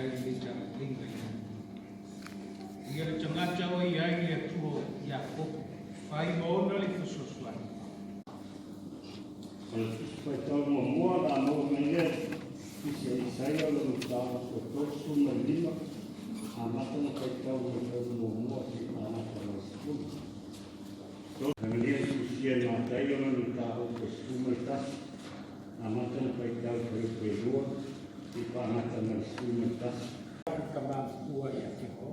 ai le tanga linga ia le tangata o ai le tuo ia kopo fai maona le fusosuani Foi tão boa da noite, né? E saiu do estado, todo mundo ali, a mata não foi tão boa, a mata não foi. Então, a minha filha não tem, eu não estava acostumada, a mata não foi tão boa, e a mata não foi Kamapua ia te ho.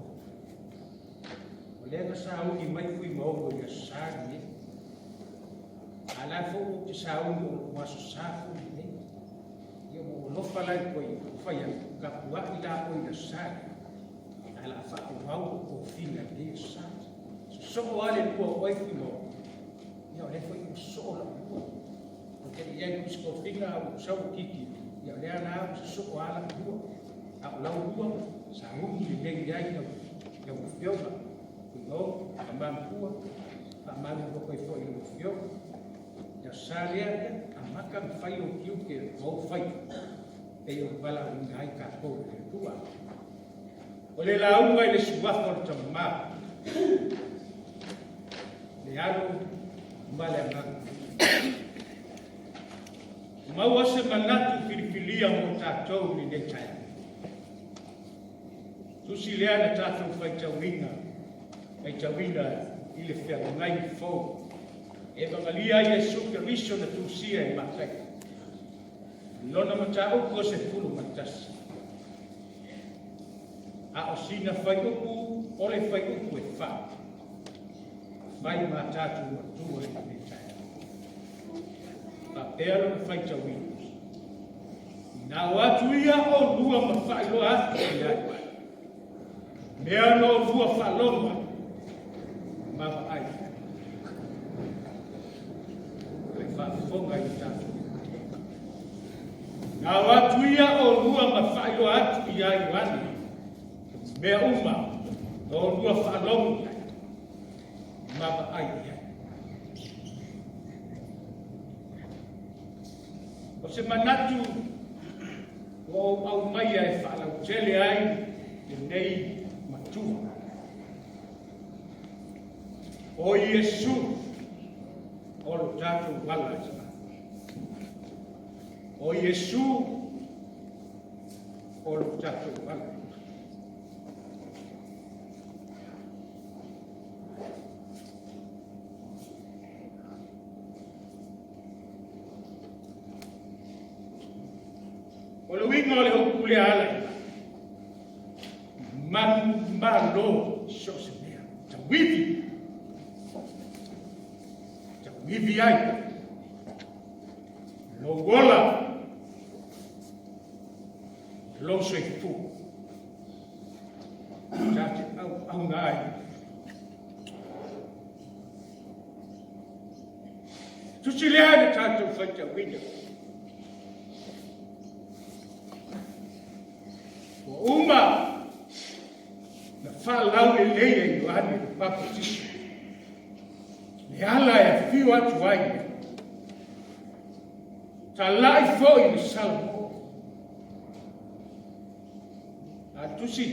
O lea sa au i mai fui maongo ia sāri. Ala fo o te sa au o maso sāfu i ne. Ia mo lofa lai koe whai a kapua i la o ia sāri. Ala whatu wau o whina le sāri. So ale kua oi fui maongo. Ia o le fai o so la kua. O te ia kusko whina o sau kiki. Ia o lea nā o so ala kua. A lau rua, sa hungi le negi ai na uwhioga. Kuno, a mampua, a mampua koe fo i uwhioga. Ia sa lea a maka mwhai o kiu ke mau whai. E o wala o ngai ka kou le tua. O le launga i le suwafo le tamā. Le alo, male a maka. Mau ase manatu filifilia mo tātou ni ne tai. Tusi lea na tātou whai tauina, ai tauina i le whea ngai fōu. E wangalia i e suke riso na tūsia e matai. Lona mata uko se pulu matasi. A o sina whai uku, o le whai uku e wha. Whai mā tātou atua e me tai. Pa pēro na whai tauina. Nā watu ia o lua ma whai loa atu i ai. Mea no fua whalonga, mawa ai. Le whafonga i tātou. Nā watu ia o lua ma whaio atu i ai wani. Mea uma, o lua whalonga, mawa ai. O se manatu, o au mai ai whalau tele ai, e nei matua. O Iesu, o lo tātou wala i sana. O Iesu, o lo tātou wala. O lo winga o le hoku le ala. Malo so se mea. Ta wivi ai. Lo gola. Lo se fu. Tate au ngai. Tu si le ai tātou whai ta wina. O uma. Falau e leia i wani o papatisi. Le ala e fiu atu ai. Ta lai fo i le salmo. A tusi.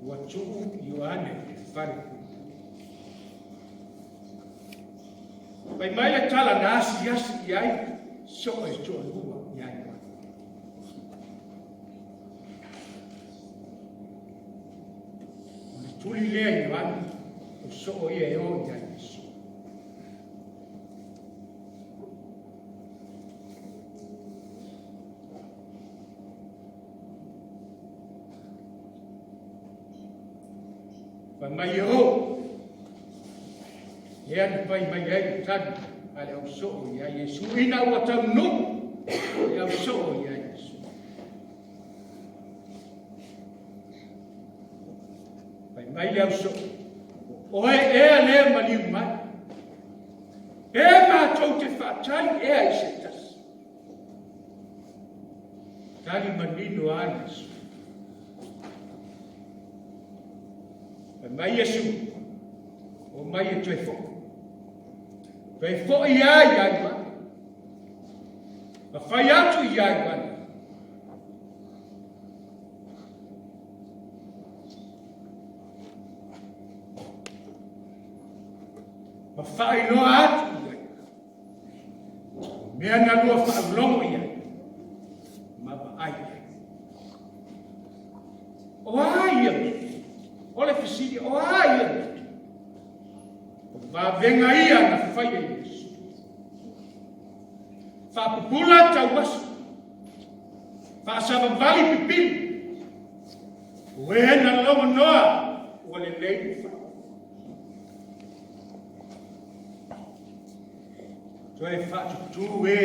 Ua tuu i wane e whare. Pai mai le tala nasi yasi i ai. So e tua lua i ai. Tuli lea i wani, o so o ia e o i ai Yesu. Pai mai e o, e ane pai mai e ai tani, ale au so o i ai Yesu. Ina ua tau no, e au so o i ai Yesu. Mai leo so. O e le maliu mai. E mātou te whātai e ai se tasi. Tari manino a Yesu. Mai Yesu. O mai e tue fo. Pe fo i ai ma. Ma whai atu i ai wani. ma whainoa atu ia. Mea na lua whaulongo ia. Ma ai. O ai ia. Ole fisiri o ai ia. O venga ia na whaia Yesu. Whapupula tau wasu. Whaasama vali pipili. Wena longa noa. Wale leipu wha. Joe whatu tu e.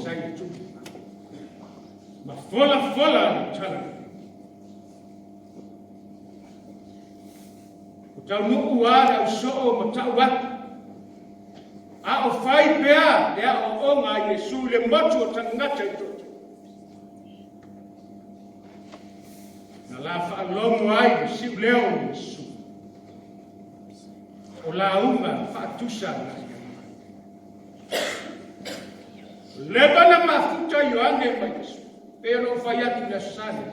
Sai tu. Ma fola ni tala. Tau nuku wada usoo matau watu. A o whai pea, lea o onga Yesu le motu o tangata i toto. Na la whaalongo ai ni siu leo Yesu. O la unga whaatusa na ia. Leba na mafuta Yohane ma Yesu. Pero whai atu na sane.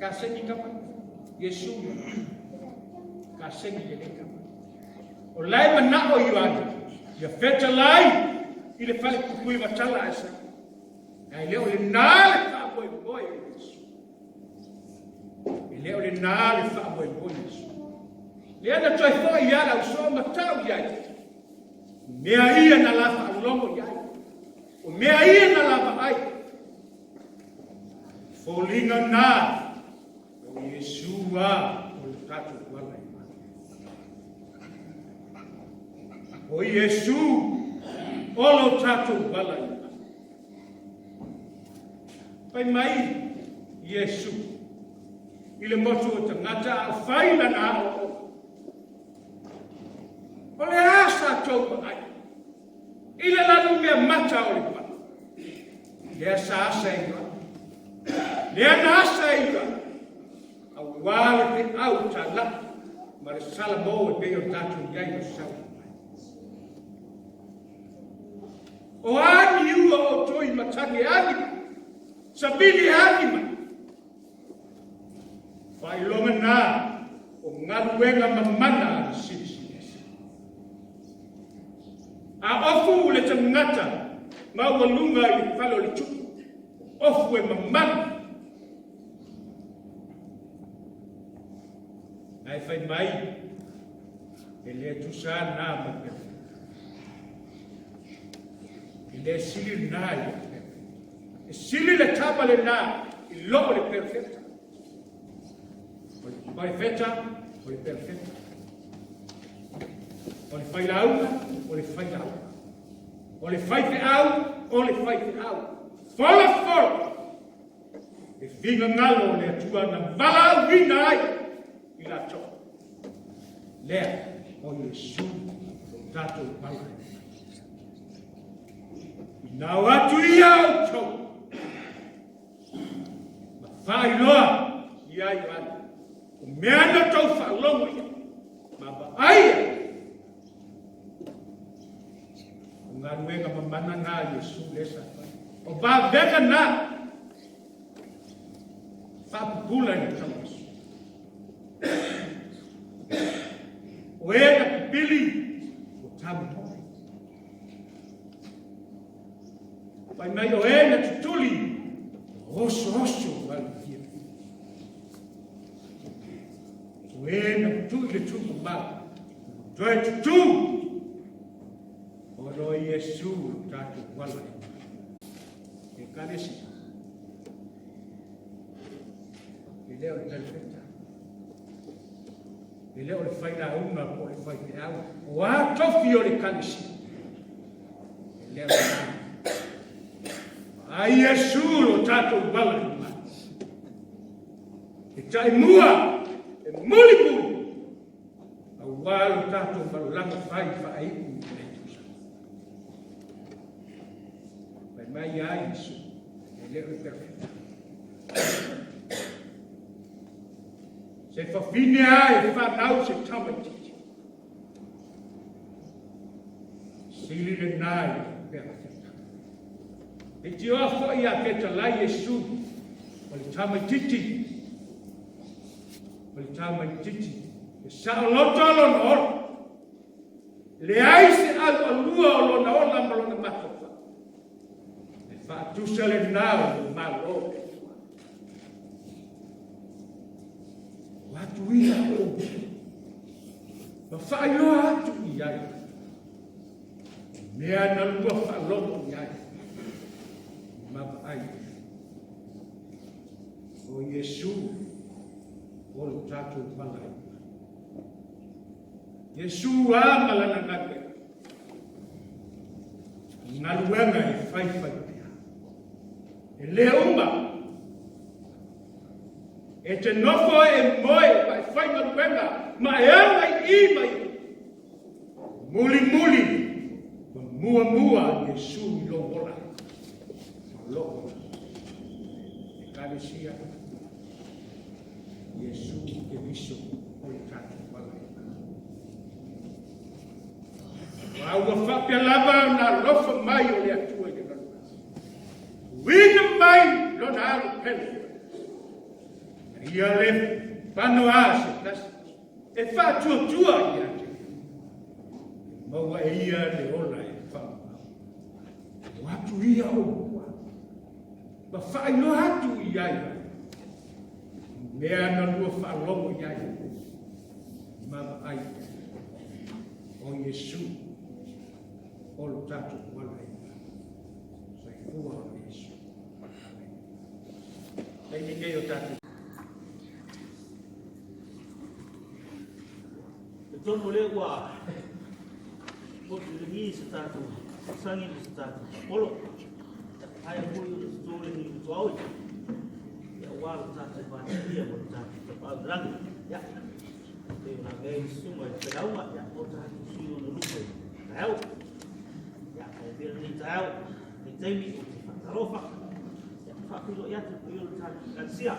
Ka sengi kapa. Yesu. Ka sengi le kapa. O lai mana o Yohane. Ia feta lai, i le whale kukui watala asa. Ai leo le nāle whaaboi boi Yesu. I leo le nāle whaaboi boi Yesu. Le ana toi fo i ala usoa matau iai. Mea ia na lafa alongo iai. O mea ia na lafa ai. Fōlinga nā, o Yesu a, o le tatu wala i. O Yesu, olo tatou wala i. Pai mai, Yesu, i le motu o tangata a whaila na o. O le asa tau ai. I le lanu mea mata o le pa. Le asa asa i wa. Le ana asa i wa. A wale te au ta la. Ma le salamo e peo tatou iai o sau. O ani ua o toi matangi anima. Sabili anima. Whailonga nā o ngaruenga mamana a sisi. A ofu le tangata maua lunga i whalo le tuku. Ofu e mamana. Ai whai mai. E lea tusa nā mapea. Le sili nai, e sili le tapa le nai, il lobo le perfetta. O le feta, o le perfetta. O le fai launa, o le fai launa. O le fai te au, o le fai te au. Fola. E finga ngalo le atua na vala wina ai, i la to. Lea, o Yesu, o tato pala. Na watu ia o tau. Ma whai loa ia i ana. O mea na tau whalongo ia. Ma ba aia. O ngā ruenga mamana ngā Yesu lesa. O ba veka nā. Whapupula ni tau Yesu. O ea pipili. O tamu tau. Pai mai o na tutuli, oso wale kia. O na tutuli le tuku ma, toi tutu. O roi Yesu tatu wala. E karesi. E leo le perfetta. E leo le fai la una po le fai te au. O a tofi o le karesi. E leo le a Yesu o tatou wala i ma. E tai mua, e muli. A walo tatou walanga whai whaiku i letusa. Pai mai a Yesu, e leo e perfetta. Se whawhine a e whanau se tamatiti. Sili le nai perfetta. E te oa fwoi a peta lai Yesu, o le tamatiti. O le tamatiti. E sa o loto alon oro. Le ai se alua o lona ola ma lona matopa. E whaatusa le nao malo e tua. Watu ina o. Ma whaioa atu i ai. Mea na lua whaalomo i ai. Ma ai. O Yesu o lo tātou malai. Yesu a malana nake. Ngā luenga e whaiwhai pia. E lea uma. E te nofo e moe mai whai ngā luenga. Ma e anga i mai. Muli muli. Ma mua mua Yesu i lo mola. Ma lo. E kāresia. Yesu ke viso o le tātou malai. Wa whapea lava na lofa mai o le atua i le nana. Wina mai lo na alu pele. Ia le panoa se tasi. E whātua i ate. Maua e ia le ola e whamau. Watu ia o mua. Ma whaino hatu i ai. Mea na lua whaalongo i ai. Mama ai. O Yesu. O lo tātou wala i mai. Sai kua o Yesu. Hei ni kei o tātou. E tono le ua. O te ringi sa tātou. Sangi sa tātou. Polo. Hai a pui o le store ni utu au i. Ia wala tātou wātia o tātou tapau rangi. Ia. Te una gai suma i te rauma. Ia o tātou sui o na lupa i. Ta hau. Bila ni tahu, ni taimi o te whakarofa. Ia whakilo ia te pui o tātou kansia.